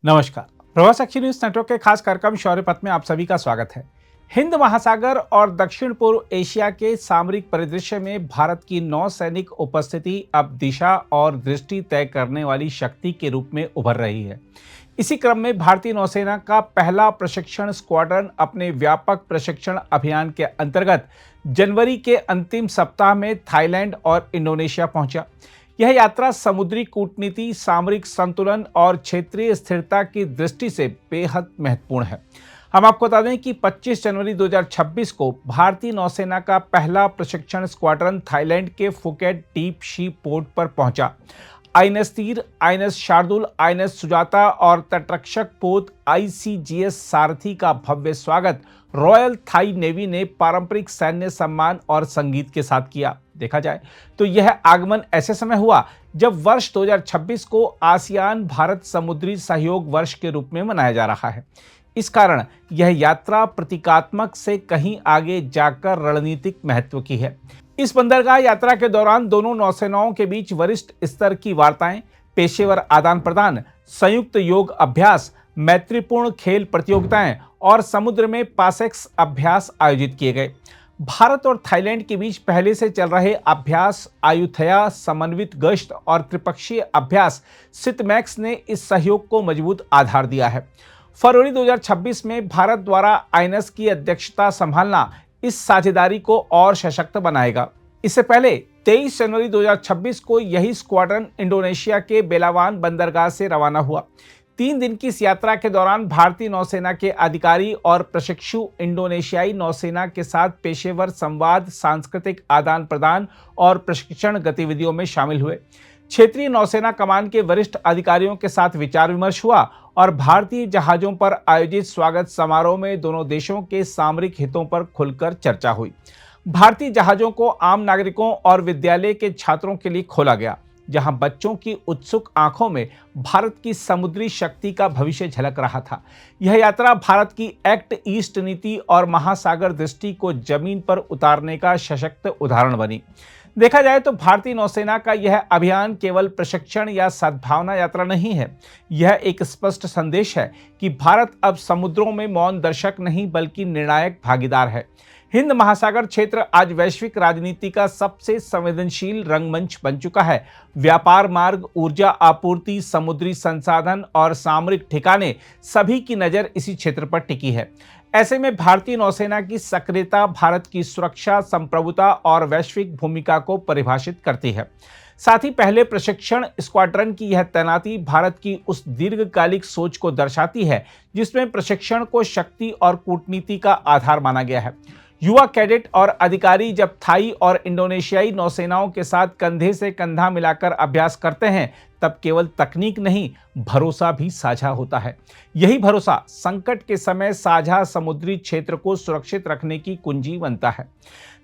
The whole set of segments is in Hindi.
नमस्कार। प्रवास अक्षी न्यूज नेटवर्क के खास कार्यक्रम शौर्य पथ में आप सभी का स्वागत है। हिंद महासागर और दक्षिण पूर्व एशिया के सामरिक परिदृश्य में भारत की नौसैनिक उपस्थिति अब दिशा और दृष्टि तय करने वाली शक्ति के रूप में उभर रही है। इसी क्रम में भारतीय नौसेना का पहला प्रशिक्षण स्क्वाड्रन अपने व्यापक प्रशिक्षण अभियान के अंतर्गत जनवरी के अंतिम सप्ताह में थाईलैंड और इंडोनेशिया पहुंचा। यह यात्रा समुद्री कूटनीति, सामरिक संतुलन और क्षेत्रीय स्थिरता की दृष्टि से बेहद महत्वपूर्ण है। हम आपको बता दें कि 25 जनवरी 2026 को भारतीय नौसेना का पहला प्रशिक्षण स्क्वाड्रन थाईलैंड के फुकेट डीप सी पोर्ट पर पहुंचा। आईएनएस तीर, आईएनएस शार्दुल, आईएनएस सुजाता और तटरक्षक पोत आईसीजीएस सारथी का भव्य स्वागत रॉयल थाई नेवी ने पारंपरिक सैन्य सम्मान और संगीत के साथ किया। देखा जाए तो यह आगमन ऐसे समय हुआ जब वर्ष 2026 को आसियान भारत समुद्री सहयोग वर्ष के रूप में मनाया जा रहा है। इस कारण यह यात्रा प्रतीकात्मक से कहीं आगे जाकर रणनीतिक महत्व की है। इस बंदरगाह यात्रा के दौरान दोनों नौसेनाओं के बीच वरिष्ठ स्तर की वार्ताएं, पेशेवर आदान प्रदान, संयुक्त योग अभ्यास, मैत्रीपूर्ण खेल प्रतियोगिताएं और समुद्र में पासेक्स अभ्यास आयोजित किए गए। भारत और थाईलैंड के बीच पहले से चल रहे अभ्यास, आयुथया समन्वित गश्त और त्रिपक्षीय अभ्यास सितमैक्स ने इस सहयोग को मजबूत आधार दिया है। फरवरी 2026 में भारत द्वारा आईएनएस की अध्यक्षता संभालना इस साझेदारी को और सशक्त बनाएगा। इससे पहले 23 जनवरी 2026 को यही स्क्वाड्रन इंडोनेशिया के बेलावान बंदरगाह से रवाना हुआ। 3 दिन की इस यात्रा के दौरान भारतीय नौसेना के अधिकारी और प्रशिक्षु इंडोनेशियाई नौसेना के साथ पेशेवर संवाद, सांस्कृतिक आदान प्रदान और प्रशिक्षण गतिविधियों में शामिल हुए। क्षेत्रीय नौसेना कमान के वरिष्ठ अधिकारियों के साथ विचार विमर्श हुआ और भारतीय जहाजों पर आयोजित स्वागत समारोह में दोनों देशों के सामरिक हितों पर खुलकर चर्चा हुई। भारतीय जहाजों को आम नागरिकों और विद्यालय के छात्रों के लिए खोला गया, जहां बच्चों की उत्सुक आंखों में भारत की समुद्री शक्ति का भविष्य झलक रहा था। यह यात्रा भारत की एक्ट ईस्ट नीति और महासागर दृष्टि को जमीन पर उतारने का सशक्त उदाहरण बनी। देखा जाए तो भारतीय नौसेना का यह अभियान केवल प्रशिक्षण या सद्भावना यात्रा नहीं है। यह एक स्पष्ट संदेश है कि भारत अब समुद्रों में मौन दर्शक नहीं बल्कि निर्णायक भागीदार है। हिंद महासागर क्षेत्र आज वैश्विक राजनीति का सबसे संवेदनशील रंगमंच बन चुका है। व्यापार मार्ग, ऊर्जा आपूर्ति, समुद्री संसाधन और सामरिक ठिकाने सभी की नजर इसी क्षेत्र पर टिकी है। ऐसे में भारतीय नौसेना की सक्रियता भारत की सुरक्षा, संप्रभुता और वैश्विक भूमिका को परिभाषित करती है। साथ ही पहले प्रशिक्षण स्क्वाड्रन की यह तैनाती भारत की उस दीर्घकालिक सोच को दर्शाती है जिसमें प्रशिक्षण को शक्ति और कूटनीति का आधार माना गया है। युवा कैडेट और अधिकारी जब थाई और इंडोनेशियाई नौसेनाओं के साथ कंधे से कंधा मिलाकर अभ्यास करते हैं तब केवल तकनीक नहीं, भरोसा भी साझा होता है। यही भरोसा संकट के समय साझा समुद्री क्षेत्र को सुरक्षित रखने की कुंजी बनता है।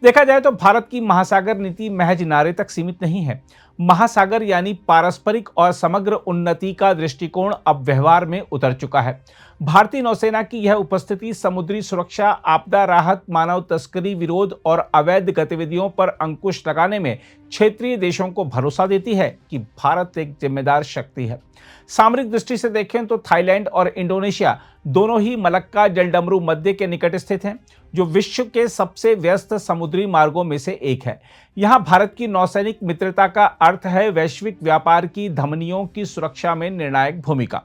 देखा जाए तो भारत की महासागर नीति महज नारे तक सीमित नहीं है। महासागर यानी पारस्परिक और समग्र उन्नति का दृष्टिकोण अब व्यवहार में उतर चुका है। भारतीय नौसेना की यह उपस्थिति समुद्री सुरक्षा, आपदा राहत, मानव तस्करी विरोध और अवैध गतिविधियों पर अंकुश लगाने में क्षेत्रीय देशों को भरोसा देती है कि भारत एक जिम्मेदार शक्ति है। सामरिक दृष्टि से देखें तो थाईलैंड और इंडोनेशिया दोनों ही मलक्का जलडमरू मध्य के निकट स्थित हैं, जो विश्व के सबसे व्यस्त समुद्री मार्गों में से एक है। यहाँ भारत की नौसैनिक मित्रता का अर्थ है वैश्विक व्यापार की धमनियों की सुरक्षा में निर्णायक भूमिका।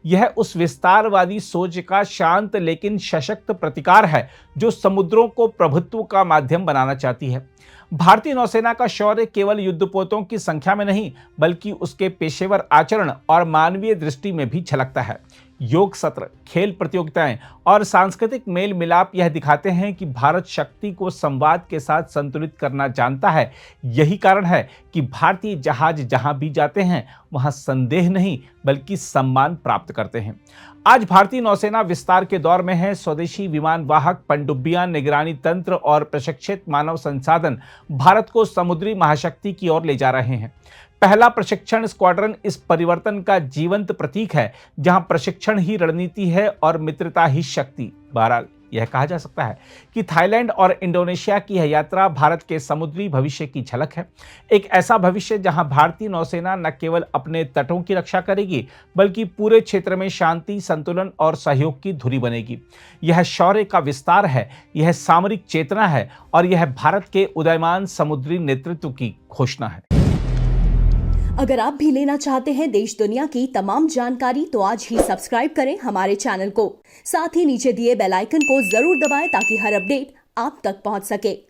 यह उस विस्तारवादी सोच का शांत लेकिन सशक्त प्रतिकार है जो समुद्रों को प्रभुत्व का माध्यम बनाना चाहती है। भारतीय नौसेना का शौर्य केवल युद्धपोतों की संख्या में नहीं बल्कि उसके पेशेवर आचरण और मानवीय दृष्टि में भी झलकता है। योग सत्र, खेल प्रतियोगिताएं और सांस्कृतिक मेल मिलाप यह दिखाते हैं कि भारत शक्ति को संवाद के साथ संतुलित करना जानता है। यही कारण है कि भारतीय जहाज जहां भी जाते हैं वहां संदेह नहीं बल्कि सम्मान प्राप्त करते हैं। आज भारतीय नौसेना विस्तार के दौर में है। स्वदेशी विमान वाहक, पनडुब्बियां, निगरानी तंत्र और प्रशिक्षित मानव संसाधन भारत को समुद्री महाशक्ति की ओर ले जा रहे हैं। पहला प्रशिक्षण स्क्वाड्रन इस परिवर्तन का जीवंत प्रतीक है, जहां प्रशिक्षण ही रणनीति है और मित्रता ही शक्ति। बहरहाल यह कहा जा सकता है कि थाईलैंड और इंडोनेशिया की यह यात्रा भारत के समुद्री भविष्य की झलक है। एक ऐसा भविष्य जहां भारतीय नौसेना न केवल अपने तटों की रक्षा करेगी, बल्कि पूरे क्षेत्र में शांति, संतुलन और सहयोग की धुरी बनेगी। यह शौर्य का विस्तार है, यह सामरिक चेतना है और यह भारत के उदयमान समुद्री नेतृत्व की घोषणा है। अगर आप भी लेना चाहते हैं देश दुनिया की तमाम जानकारी तो आज ही सब्सक्राइब करें हमारे चैनल को। साथ ही नीचे दिए बेल आइकन को जरूर दबाएं ताकि हर अपडेट आप तक पहुंच सके।